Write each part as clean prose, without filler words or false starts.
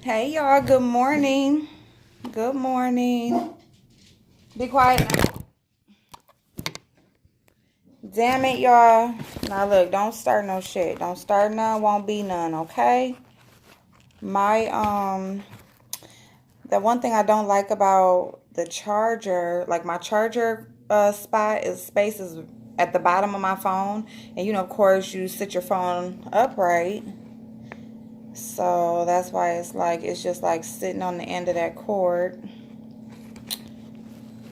Hey y'all, good morning. Good morning. Be quiet now. Damn it, y'all. Now look, don't start no shit. Don't start none, won't be none, okay? My the one thing I don't like about the charger, like my charger spot is space is at the bottom of my phone. And of course you sit your phone upright. So that's why it's just like sitting on the end of that cord.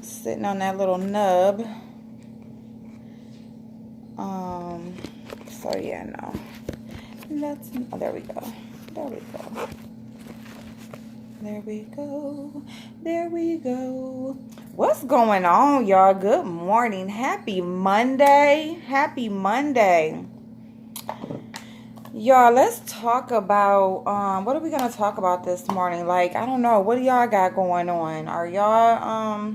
Sitting on that little nub. So yeah, no. There we go. There we go. There we go. There we go. What's going on, y'all? Good morning. Happy Monday. Happy Monday. Y'all, let's talk about what are we gonna talk about this morning? Like, I don't know, what do y'all got going on? Are y'all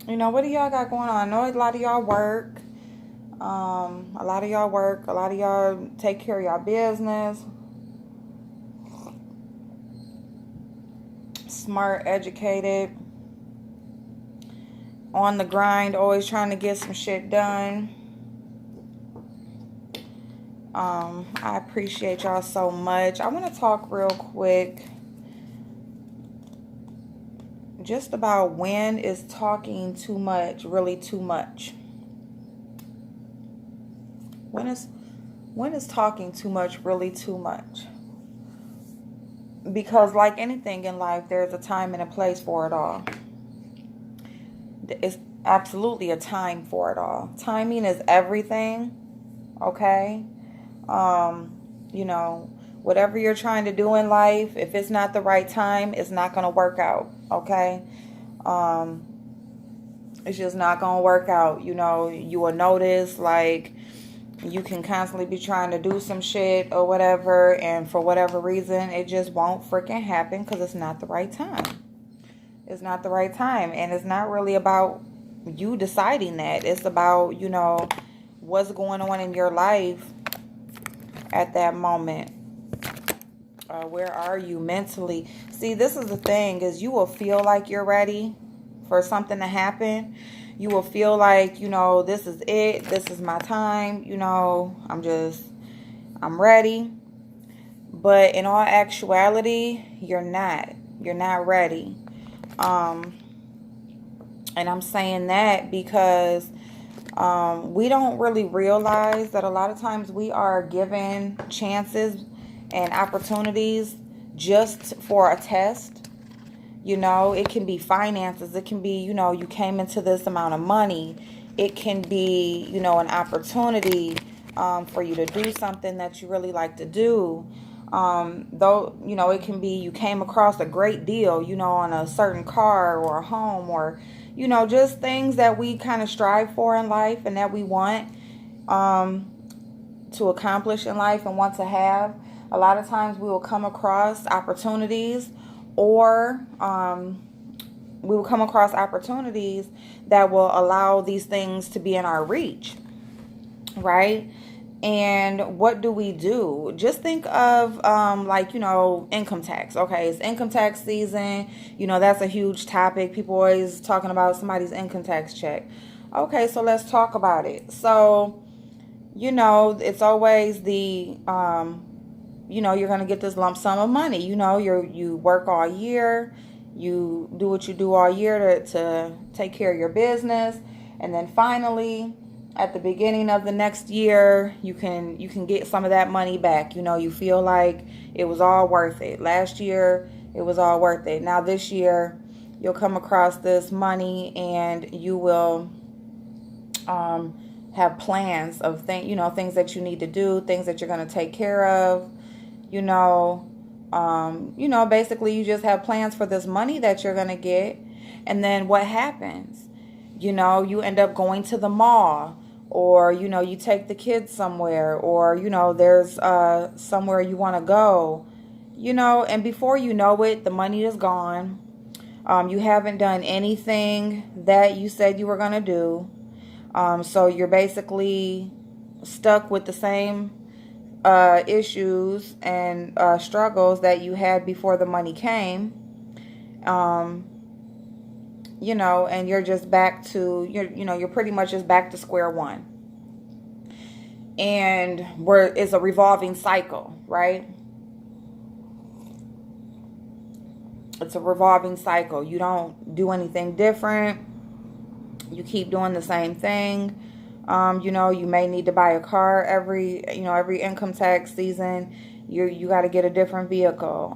what do y'all got going on? I know a lot of y'all work. A lot of y'all work. A lot of y'all take care of y'all business. Smart, educated, on the grind, always trying to get some shit done. I appreciate y'all so much. I want to talk real quick just about when is talking too much really too much. When is talking too much really too much? Because like anything in life, there's a time and a place for it all. It's absolutely a time for it all. Timing is everything, okay? Whatever you're trying to do in life, if it's not the right time, it's not going to work out, okay? It's just not going to work out. You will notice, like, you can constantly be trying to do some shit or whatever, and for whatever reason, it just won't freaking happen because it's not the right time. It's not the right time, and it's not really about you deciding that. It's about, what's going on in your life at that moment. Where are you mentally? See, this is the thing, is you will feel like you're ready for something to happen. You will feel like, this is it. This is my time. I'm ready. But in all actuality, you're not. You're not ready. And I'm saying that because we don't really realize that a lot of times we are given chances and opportunities just for a test. It can be finances. It can be, you came into this amount of money. It can be, an opportunity for you to do something that you really like to do. It can be you came across a great deal, on a certain car or a home or, just things that we kind of strive for in life and that we want to accomplish in life and want to have. A lot of times we will come across opportunities or we will come across opportunities that will allow these things to be in our reach, right? And what do? Just think of income tax. Okay, it's income tax season. That's a huge topic. People always talking about somebody's income tax check. Okay, so let's talk about it. So, it's always the you're going to get this lump sum of money. You work all year. You do what you do all year to take care of your business. And then finally, at the beginning of the next year, you can get some of that money back. You feel like it was all worth it. Last year, it was all worth it. Now this year, you'll come across this money and you will have plans of things that you need to do, things that you're going to take care of. Basically you just have plans for this money that you're going to get. And then what happens? You end up going to the mall, or, you take the kids somewhere, or, there's somewhere you want to go, and before you know it, the money is gone. You haven't done anything that you said you were going to do. So you're basically stuck with the same issues and struggles that you had before the money came. Um, and you're just back to you're pretty much just back to square one. And where it's a revolving cycle, right? It's a revolving cycle. You don't do anything different. You keep doing the same thing. You may need to buy a car every income tax season. You got to get a different vehicle.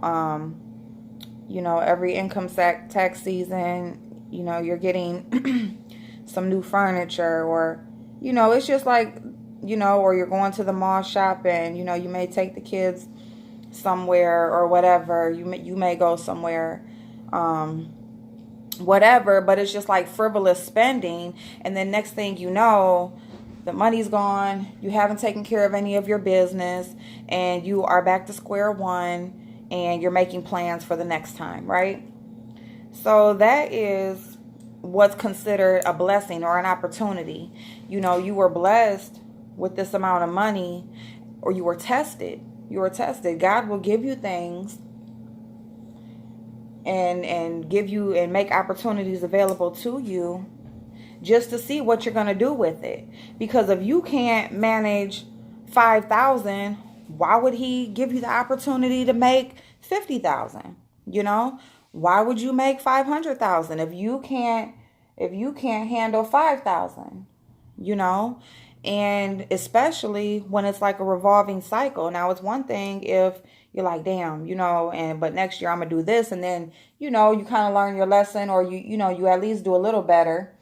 Every income tax season, you're getting some new furniture, or it's just like, or you're going to the mall shopping. You may take the kids somewhere or whatever. You may go somewhere, whatever, but it's just like frivolous spending. And then next thing you know, the money's gone. You haven't taken care of any of your business, and you are back to square one, and you're making plans for the next time, right? So that is what's considered a blessing or an opportunity. You were blessed with this amount of money, or you were tested. You were tested. God will give you things and give you and make opportunities available to you just to see what you're going to do with it. Because if you can't manage 5,000, why would he give you the opportunity to make 50,000? Why would you make 500,000 if you can't handle 5,000? And especially when it's like a revolving cycle. Now, it's one thing if you're like, damn, but next year I'm gonna do this, and then you kind of learn your lesson, or you at least do a little better.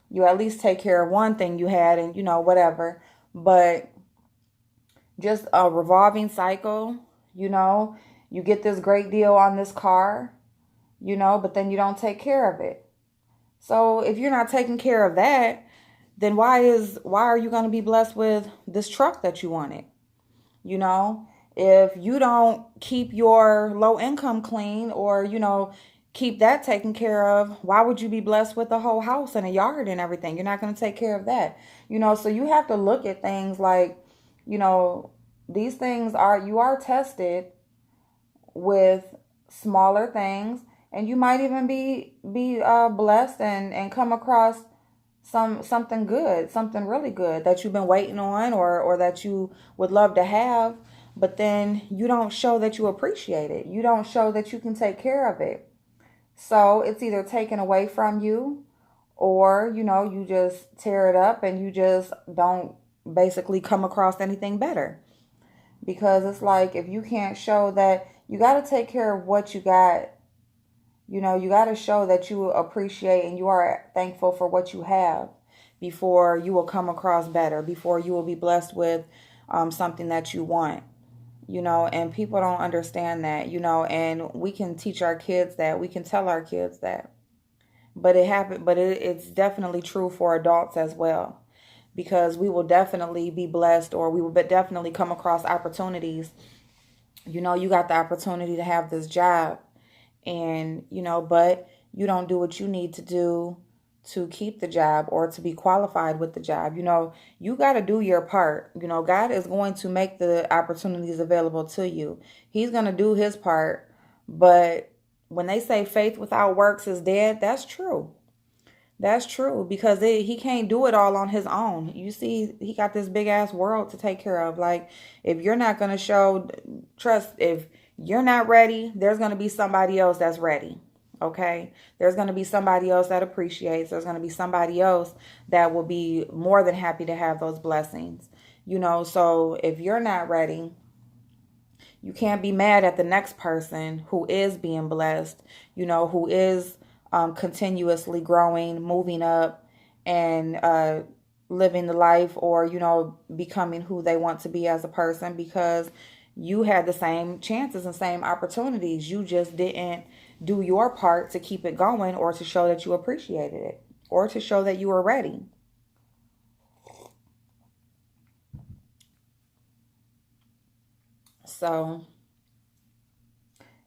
You at least take care of one thing you had, and whatever. But just a revolving cycle. You get this great deal on this car, but then you don't take care of it. So if you're not taking care of that, then why are you going to be blessed with this truck that you wanted? If you don't keep your low income clean, or keep that taken care of, why would you be blessed with a whole house and a yard and everything? You're not going to take care of that. So you have to look at things like, these things you are tested with smaller things, and you might even be blessed and come across something good, something really good that you've been waiting on, or that you would love to have, but then you don't show that you appreciate it. You don't show that you can take care of it. So it's either taken away from you, or you just tear it up and you just don't basically come across anything better. Because it's like, if you can't show that, you got to take care of what you got. You got to show that you appreciate and you are thankful for what you have, before you will come across better, before you will be blessed with something that you want. And people don't understand that, and we can teach our kids that, we can tell our kids that, but it's definitely true for adults as well, because we will definitely be blessed, or we will definitely come across opportunities. You got the opportunity to have this job, and but you don't do what you need to do to keep the job, or to be qualified with the job. You got to do your part. God is going to make the opportunities available to you. He's going to do his part. But when they say faith without works is dead, that's true. That's true, because he can't do it all on his own. You see, he got this big ass world to take care of. Like, if you're not going to show trust, if you're not ready, there's going to be somebody else that's ready. Okay, there's going to be somebody else that appreciates. There's going to be somebody else that will be more than happy to have those blessings. So if you're not ready, you can't be mad at the next person who is being blessed, who is continuously growing, moving up, and living the life, or, becoming who they want to be as a person, because you had the same chances and same opportunities. You just didn't do your part to keep it going, or to show that you appreciated it, or to show that you were ready. So,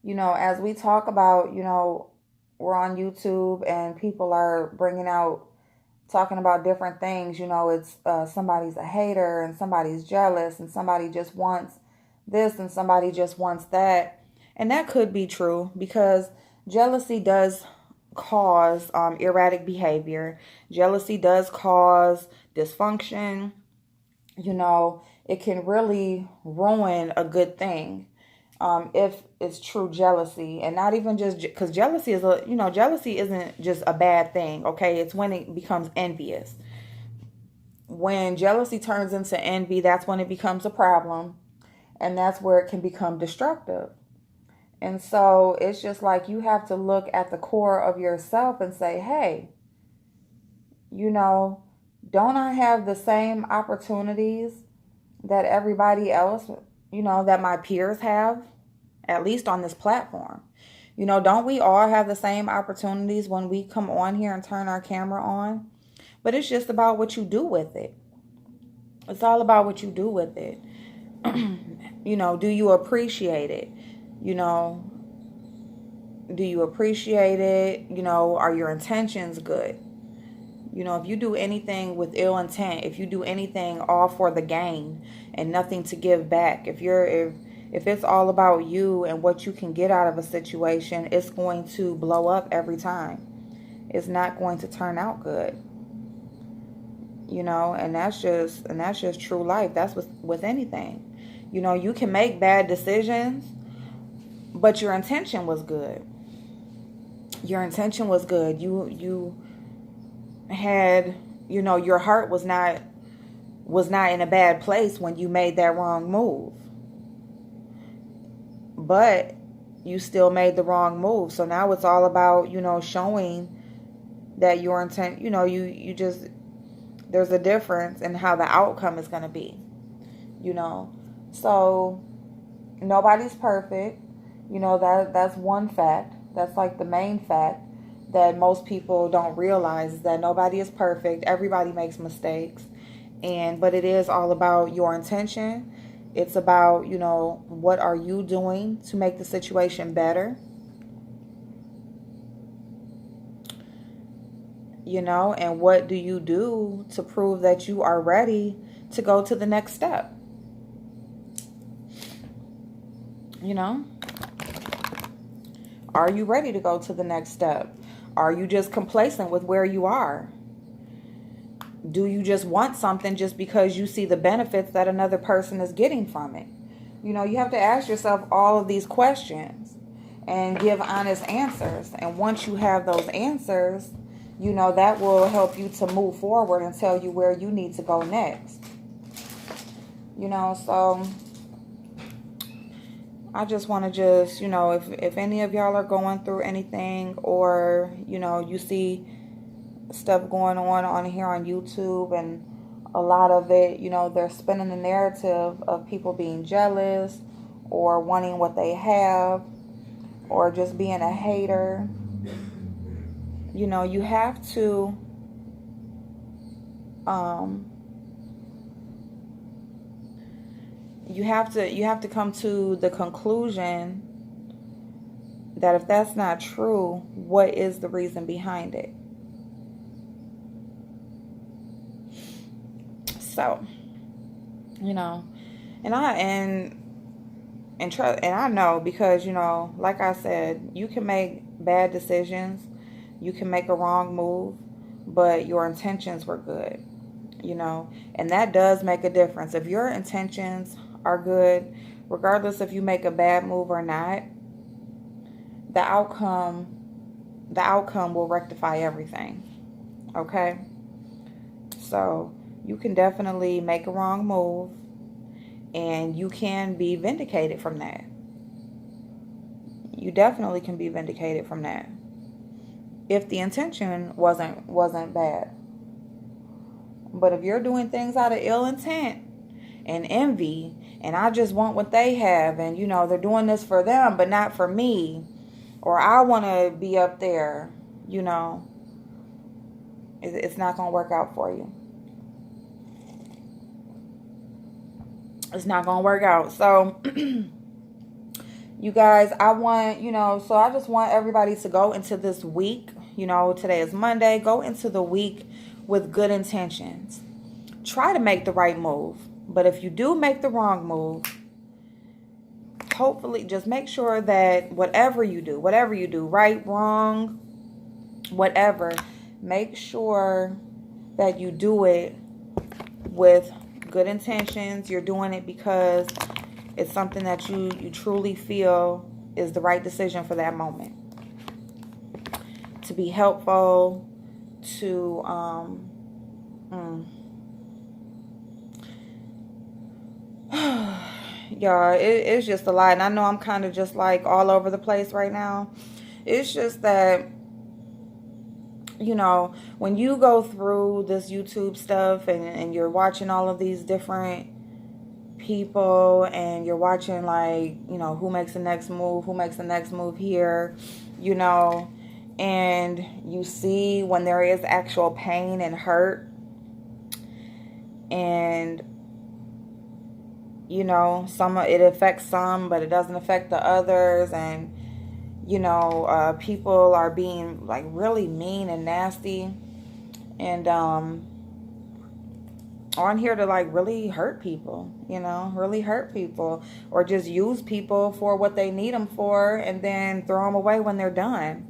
as we talk about, we're on YouTube and people are bringing out, talking about different things. It's somebody's a hater, and somebody's jealous, and somebody just wants this and somebody just wants that. And that could be true because jealousy does cause erratic behavior. Jealousy does cause dysfunction. It can really ruin a good thing if it's true jealousy, and not even just because jealousy isn't just a bad thing. Okay, it's when it becomes envious. When jealousy turns into envy, that's when it becomes a problem, and that's where it can become destructive. And so it's just like you have to look at the core of yourself and say, hey, you know, don't I have the same opportunities that everybody else, that my peers have, at least on this platform? Don't we all have the same opportunities when we come on here and turn our camera on? But it's just about what you do with it. It's all about what you do with it. Do you appreciate it? Do you appreciate it? Are your intentions good? If you do anything with ill intent, if you do anything all for the gain and nothing to give back, if it's all about you and what you can get out of a situation, it's going to blow up every time. It's not going to turn out good. And that's just true life. That's with anything. You can make bad decisions, but your intention was good. Your intention was good. You had, your heart was not in a bad place when you made that wrong move. But you still made the wrong move. So now it's all about, showing that your intent, you just, there's a difference in how the outcome is going to be, So nobody's perfect. That's one fact. That's like the main fact that most people don't realize, is that nobody is perfect. Everybody makes mistakes. But it is all about your intention. It's about, what are you doing to make the situation better? And what do you do to prove that you are ready to go to the next step? Are you ready to go to the next step? Are you just complacent with where you are? Do you just want something just because you see the benefits that another person is getting from it? You have to ask yourself all of these questions and give honest answers. And once you have those answers, that will help you to move forward and tell you where you need to go next. So I just want to if any of y'all are going through anything, or, you see stuff going on here on YouTube, and a lot of it, they're spinning the narrative of people being jealous or wanting what they have or just being a hater. You have to you have to come to the conclusion that if that's not true, what is the reason behind it? So, and I know, because like I said, you can make bad decisions, you can make a wrong move, but your intentions were good. And that does make a difference. If your intentions are good, regardless if you make a bad move or not, the outcome will rectify everything. Okay? So you can definitely make a wrong move, and you can be vindicated from that. You definitely can be vindicated from that if the intention wasn't bad. But if you're doing things out of ill intent and envy, and I just want what they have, and they're doing this for them but not for me, or I want to be up there, it's not going to work out for you. It's not going to work out. So you guys, so I just want everybody to go into this week. Today is Monday. Go into the week with good intentions. Try to make the right move. But if you do make the wrong move, hopefully just make sure that whatever you do, right, wrong, whatever, make sure that you do it with good intentions. You're doing it because it's something that you truly feel is the right decision for that moment. To be helpful, to y'all, it's just a lot. And I know I'm kind of just like all over the place right now. It's just that, you know, when you go through this YouTube stuff and you're watching all of these different people and you're watching, like, you know, who makes the next move here, you know, and you see when there is actual pain and hurt, and you know, it affects some, but it doesn't affect the others, and you know, people are being like really mean and nasty, and on here to like really hurt people, you know, really hurt people, or just use people for what they need them for and then throw them away when they're done.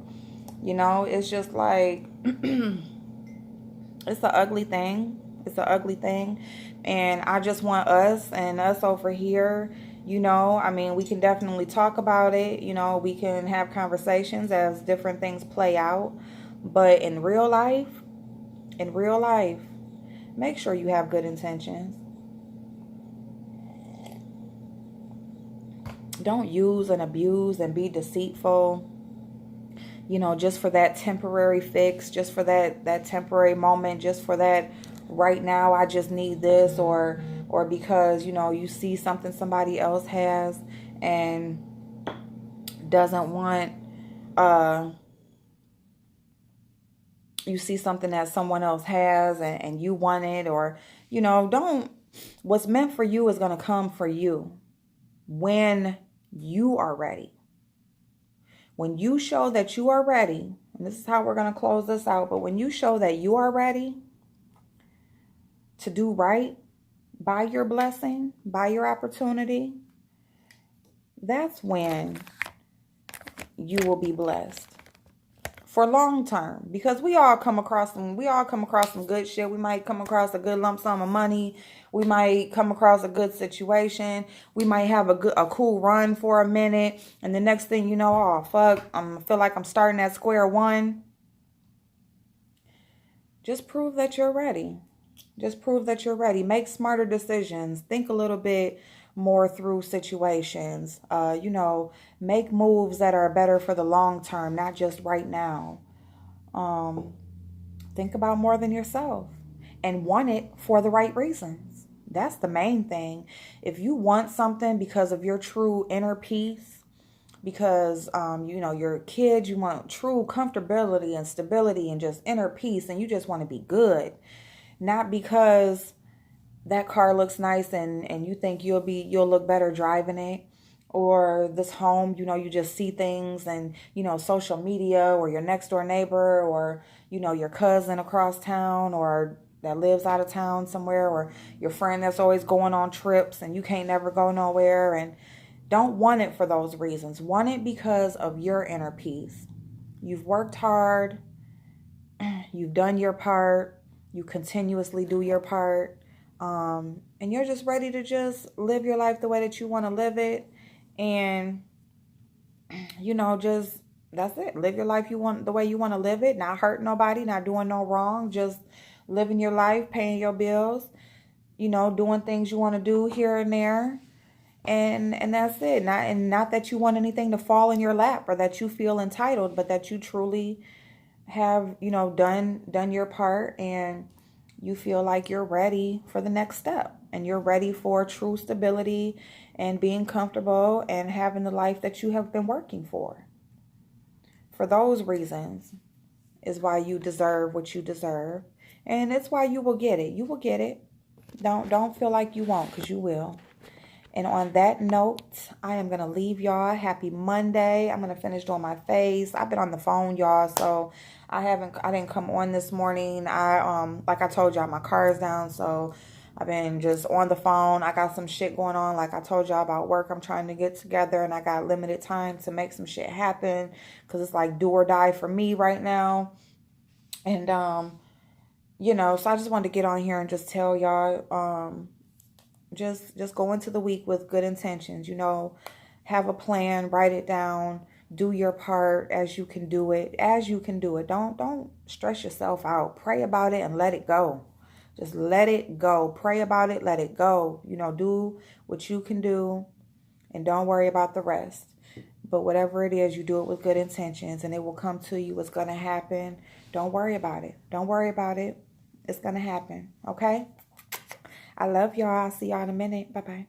You know, it's just like it's an ugly thing. It's an ugly thing. And I just want us over here, you know, I mean, we can definitely talk about it. You know, we can have conversations as different things play out. But in real life, make sure you have good intentions. Don't use and abuse and be deceitful, you know, just for that temporary fix, just for that temporary moment, just for that right now I just need this, or because, you know, you see something somebody else has and doesn't want, you see something that someone else has and you want it, or, you know, what's meant for you is going to come for you when you are ready. When you show that you are ready, and this is how we're going to close this out, but when you show that you are ready to do right by your blessing, by your opportunity, that's when you will be blessed for long term. Because we all come across some good shit. We might come across a good lump sum of money. We might come across a good situation. We might have a cool run for a minute, and the next thing you know, oh fuck, I feel like I'm starting at square one. Just prove that you're ready. Just prove that you're ready. Make smarter decisions. Think a little bit more through situations. You know, make moves that are better for the long term, not just right now. Think about more than yourself and want it for the right reasons. That's the main thing. If you want something because of your true inner peace, because, you know, you're a kid, you want true comfortability and stability and just inner peace, and you just want to be good. Not because that car looks nice and you think you'll look better driving it, or this home, you know, you just see things and, you know, social media, or your next door neighbor, or, you know, your cousin across town, or that lives out of town somewhere, or your friend that's always going on trips and you can't never go nowhere. And don't want it for those reasons. Want it because of your inner peace. You've worked hard. You've done your part. You continuously do your part. And you're just ready to just live your life the way that you want to live it. And, you know, just, that's it. Live your life the way you want to live it. Not hurting nobody, not doing no wrong. Just living your life, paying your bills, you know, doing things you want to do here and there. And that's it. Not that you want anything to fall in your lap or that you feel entitled, but that you truly have, you know, done your part, and you feel like you're ready for the next step, and you're ready for true stability and being comfortable and having the life that you have been working for. For those reasons is why you deserve what you deserve, and it's why you will get it. You will get it. Don't feel like you won't, because you will. And on that note, I am going to leave y'all. Happy Monday. I'm going to finish doing my face. I've been on the phone, y'all, so I didn't come on this morning. Like I told y'all, my car is down, so I've been just on the phone. I got some shit going on. Like I told y'all about work I'm trying to get together, and I got limited time to make some shit happen because it's like do or die for me right now. And, so I just wanted to get on here and just tell y'all, just go into the week with good intentions, have a plan, write it down, do your part as you can do it. Don't stress yourself out. Pray about it and let it go. Just let it go. Pray about it, let it go. Do what you can do and don't worry about the rest. But whatever it is, you do it with good intentions and it will come to you. It's going to happen. Don't worry about it. Don't worry about it. It's going to happen. Okay? I love y'all. I'll see y'all in a minute. Bye-bye.